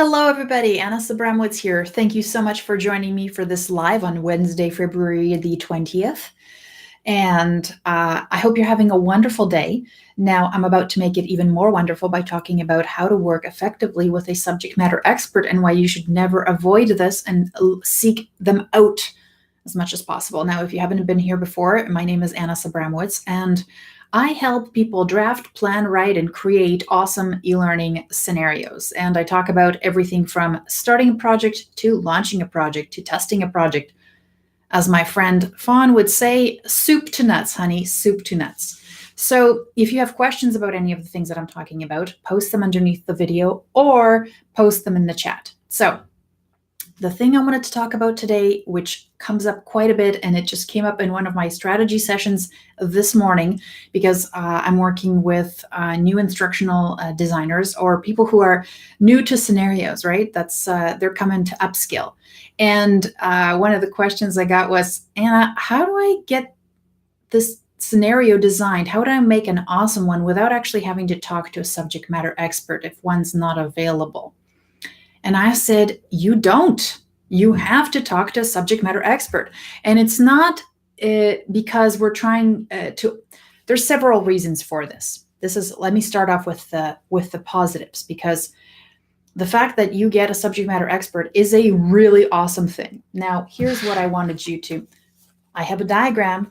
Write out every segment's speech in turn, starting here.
Hello, everybody. Anna Sabramowitz here. Thank you so much for joining me for this live on Wednesday, February the 20th. And I hope you're having a wonderful day. Now, I'm about to make it even more wonderful by talking about how to work effectively with a subject matter expert and why you should never avoid this and seek them out as much as possible. Now, if you haven't been here before, my name is Anna Sabramowitz, and I help people draft, plan, write, and create awesome e-learning scenarios. And I talk about everything from starting a project to launching a project to testing a project. As my friend Fawn would say, soup to nuts, honey, soup to nuts. So if you have questions about any of the things that I'm talking about, post them underneath the video or post them in the chat. So the thing I wanted to talk about today, which comes up quite a bit, and it just came up in one of my strategy sessions this morning, because I'm working with new instructional designers or people who are new to scenarios, right? They're coming to upskill. And one of the questions I got was, Anna, how do I get this scenario designed? How do I make an awesome one without actually having to talk to a subject matter expert if one's not available? And I said, you don't. You have to talk to a subject matter expert. And it's not because we're trying to, there's several reasons for this. Let me start off with the positives, because the fact that you get a subject matter expert is a really awesome thing. Now, here's what I wanted you to, I have a diagram.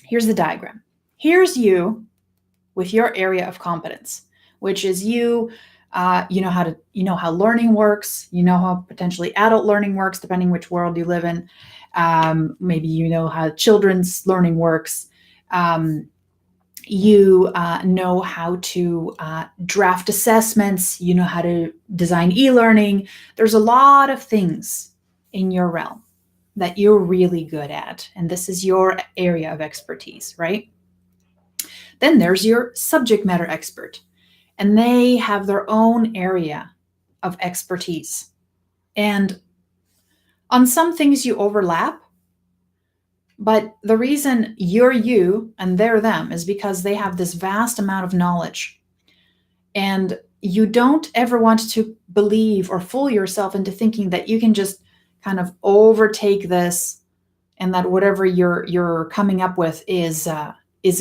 Here's the diagram. Here's you with your area of competence, which is you. You know how learning works. You know how potentially adult learning works, depending which world you live in. Maybe you know how children's learning works. You know how to draft assessments. You know how to design e-learning. There's a lot of things in your realm that you're really good at, and this is your area of expertise, right? Then there's your subject matter expert. And they have their own area of expertise. And on some things you overlap, but the reason you're you and they're them is because they have this vast amount of knowledge. And you don't ever want to believe or fool yourself into thinking that you can just kind of overtake this and that whatever you're coming up with is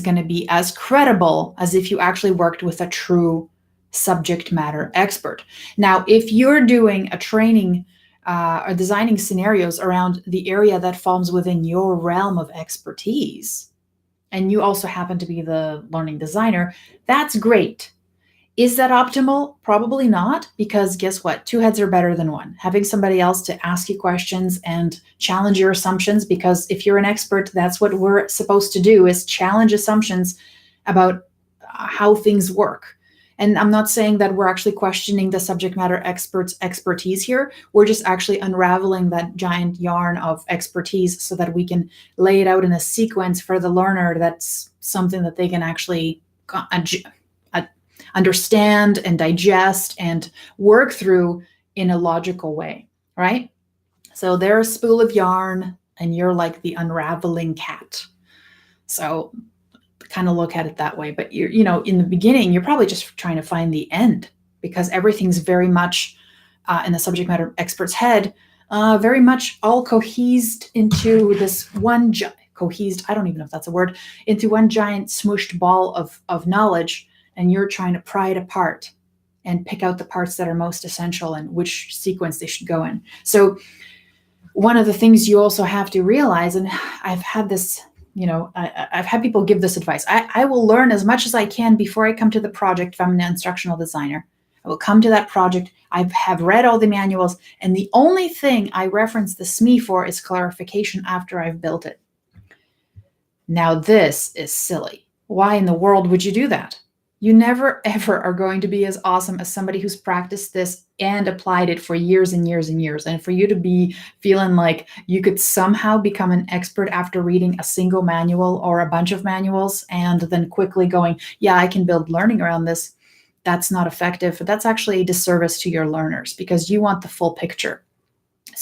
going to be as credible as if you actually worked with a true subject matter expert. Now, if you're doing a training or designing scenarios around the area that falls within your realm of expertise, and you also happen to be the learning designer, that's great. Is that optimal? Probably not, because guess what? Two heads are better than one. Having somebody else to ask you questions and challenge your assumptions, because if you're an expert, that's what we're supposed to do, is challenge assumptions about how things work. And I'm not saying that we're actually questioning the subject matter expert's expertise here. We're just actually unraveling that giant yarn of expertise so that we can lay it out in a sequence for the learner that's something that they can actually understand and digest and work through in a logical way, right? So they're a spool of yarn and you're like the unraveling cat. So kind of look at it that way. But you're, in the beginning, you're probably just trying to find the end, because everything's very much in the subject matter expert's head, very much all cohesed into this one cohesed, I don't even know if that's a word, into one giant smooshed ball of knowledge. And you're trying to pry it apart and pick out the parts that are most essential and which sequence they should go in. So one of the things you also have to realize, and I've had this, I've had people give this advice. I will learn as much as I can before I come to the project if I'm an instructional designer. I will come to that project. I have read all the manuals, and the only thing I reference the SME for is clarification after I've built it. Now, this is silly. Why in the world would you do that? You never, ever are going to be as awesome as somebody who's practiced this and applied it for years and years and years. And for you to be feeling like you could somehow become an expert after reading a single manual or a bunch of manuals and then quickly going, yeah, I can build learning around this, that's not effective. That's actually a disservice to your learners, because you want the full picture.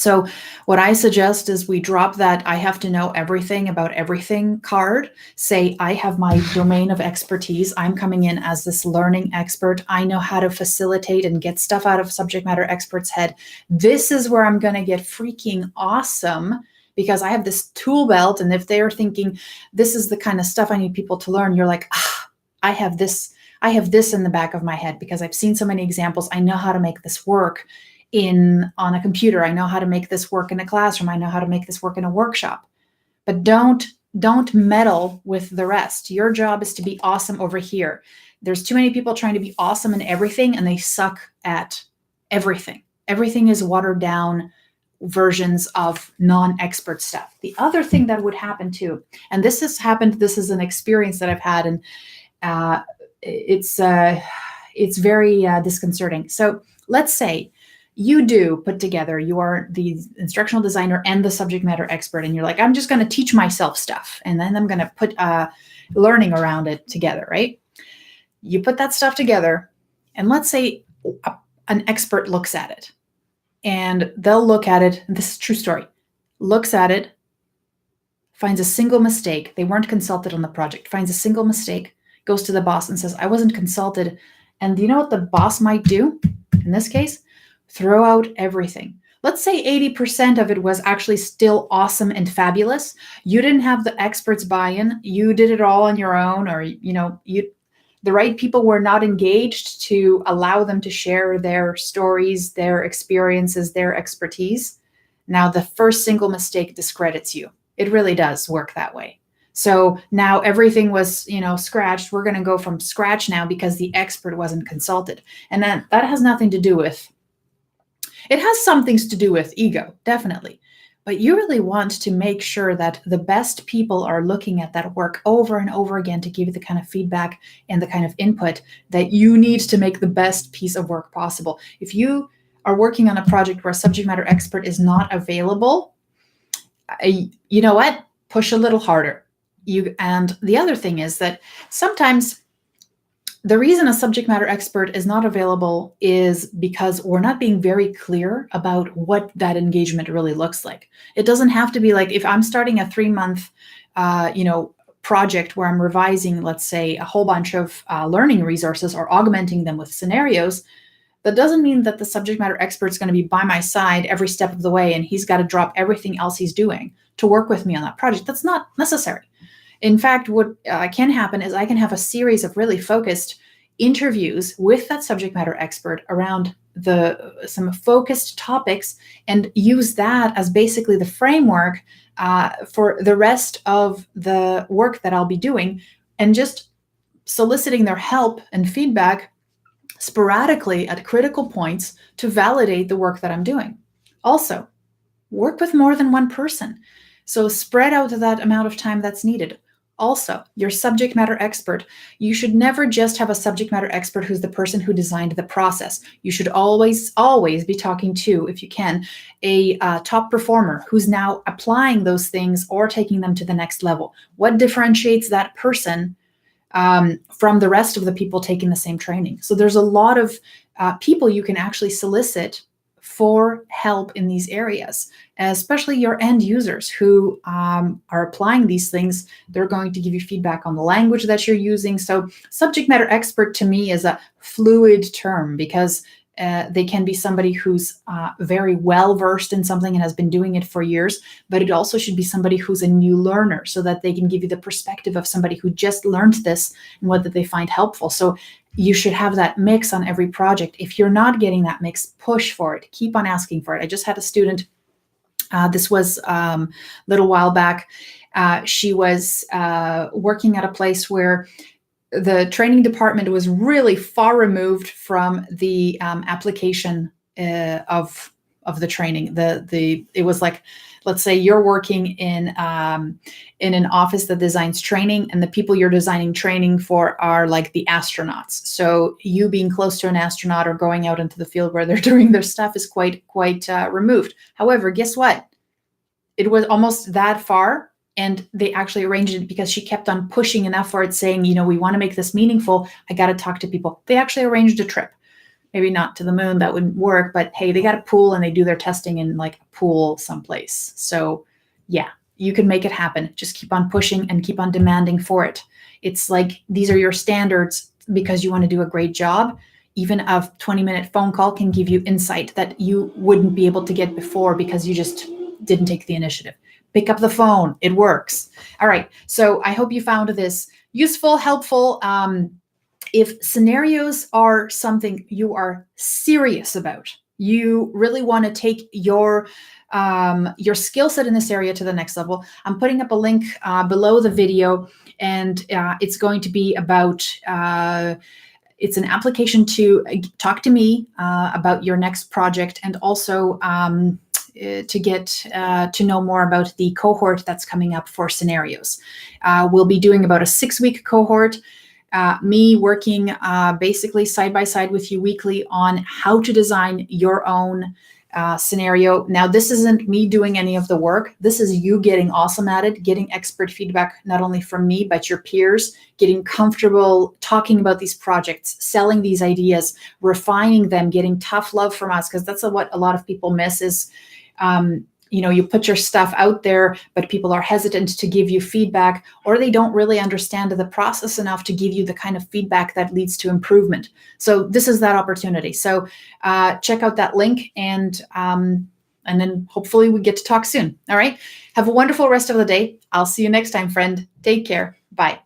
So what I suggest is we drop that I have to know everything about everything card. Say, I have my domain of expertise. I'm coming in as this learning expert. I know how to facilitate and get stuff out of subject matter experts' head. This is where I'm going to get freaking awesome because I have this tool belt. And if they're thinking this is the kind of stuff I need people to learn, you're like, I have this in the back of my head because I've seen so many examples. I know how to make this work on a computer. I know how to make this work in a classroom. I know how to make this work in a workshop. But don't meddle with the rest. Your job is to be awesome over here. There's too many people trying to be awesome in everything and they suck at everything. Everything is watered down versions of non-expert stuff. The other thing that would happen too, and this has happened, this is an experience that I've had, and it's very disconcerting. So let's say you do put together, you are the instructional designer and the subject matter expert, and you're like, I'm just going to teach myself stuff, and then I'm going to put learning around it together, right? You put that stuff together, and let's say an expert looks at it, and they'll look at it, and this is a true story, looks at it, finds a single mistake. They weren't consulted on the project, finds a single mistake, goes to the boss and says, I wasn't consulted. And do you know what the boss might do in this case? Throw out everything. Let's say 80% of it was actually still awesome and fabulous. You didn't have the experts buy-in. You did it all on your own, or the right people were not engaged to allow them to share their stories, their experiences, their expertise. Now, the first single mistake discredits you. It really does work that way. So now everything was, scratched. We're going to go from scratch now because the expert wasn't consulted. And that has nothing to do with, it has some things to do with ego, definitely. But you really want to make sure that the best people are looking at that work over and over again to give you the kind of feedback and the kind of input that you need to make the best piece of work possible. If you are working on a project where a subject matter expert is not available, you know what? Push a little harder. And the other thing is that sometimes the reason a subject matter expert is not available is because we're not being very clear about what that engagement really looks like. It doesn't have to be like, if I'm starting a 3-month, project where I'm revising, let's say, a whole bunch of learning resources or augmenting them with scenarios, that doesn't mean that the subject matter expert is going to be by my side every step of the way and he's got to drop everything else he's doing to work with me on that project. That's not necessary. In fact, what can happen is I can have a series of really focused interviews with that subject matter expert around some focused topics and use that as basically the framework for the rest of the work that I'll be doing, and just soliciting their help and feedback sporadically at critical points to validate the work that I'm doing. Also, work with more than one person. So spread out that amount of time that's needed. Also, your subject matter expert, you should never just have a subject matter expert who's the person who designed the process. You should always be talking to, if you can, a top performer who's now applying those things or taking them to the next level. What differentiates that person from the rest of the people taking the same training? So there's a lot of people you can actually solicit for help in these areas, especially your end users who are applying these things. They're going to give you feedback on the language that you're using. So subject matter expert to me is a fluid term because they can be somebody who's very well versed in something and has been doing it for years, but it also should be somebody who's a new learner so that they can give you the perspective of somebody who just learned this and what they find helpful. So you should have that mix on every project. If you're not getting that mix, push for it. Keep on asking for it. I just had a student, this was a little while back. She was working at a place where the training department was really far removed from the application of the training. It was like, let's say you're working in an office that designs training, and the people you're designing training for are like the astronauts. So you being close to an astronaut or going out into the field where they're doing their stuff is quite removed. However, guess what? It was almost that far. And they actually arranged it because she kept on pushing enough for it, saying, we want to make this meaningful. I got to talk to people. They actually arranged a trip maybe not to the moon, that wouldn't work, but hey, they got a pool and they do their testing in like a pool someplace. So yeah, you can make it happen. Just keep on pushing and keep on demanding for it. It's like these are your standards because you want to do a great job. Even a 20-minute phone call can give you insight that you wouldn't be able to get before because you just didn't take the initiative. Pick up the phone. It works. All right. So I hope you found this useful, helpful. If scenarios are something you are serious about, you really want to take your skill set in this area to the next level, I'm putting up a link below the video, and it's going to be about it's an application to talk to me about your next project, and also to get to know more about the cohort that's coming up for scenarios. We'll be doing about a 6-week cohort, me working basically side by side with you weekly on how to design your own scenario. Now, this isn't me doing any of the work. This is you getting awesome at it, getting expert feedback, not only from me, but your peers, getting comfortable talking about these projects, selling these ideas, refining them, getting tough love from us, because that's what a lot of people miss is, you put your stuff out there, but people are hesitant to give you feedback, or they don't really understand the process enough to give you the kind of feedback that leads to improvement. So this is that opportunity. So check out that link, and then hopefully we get to talk soon. All right. Have a wonderful rest of the day. I'll see you next time, friend. Take care. Bye.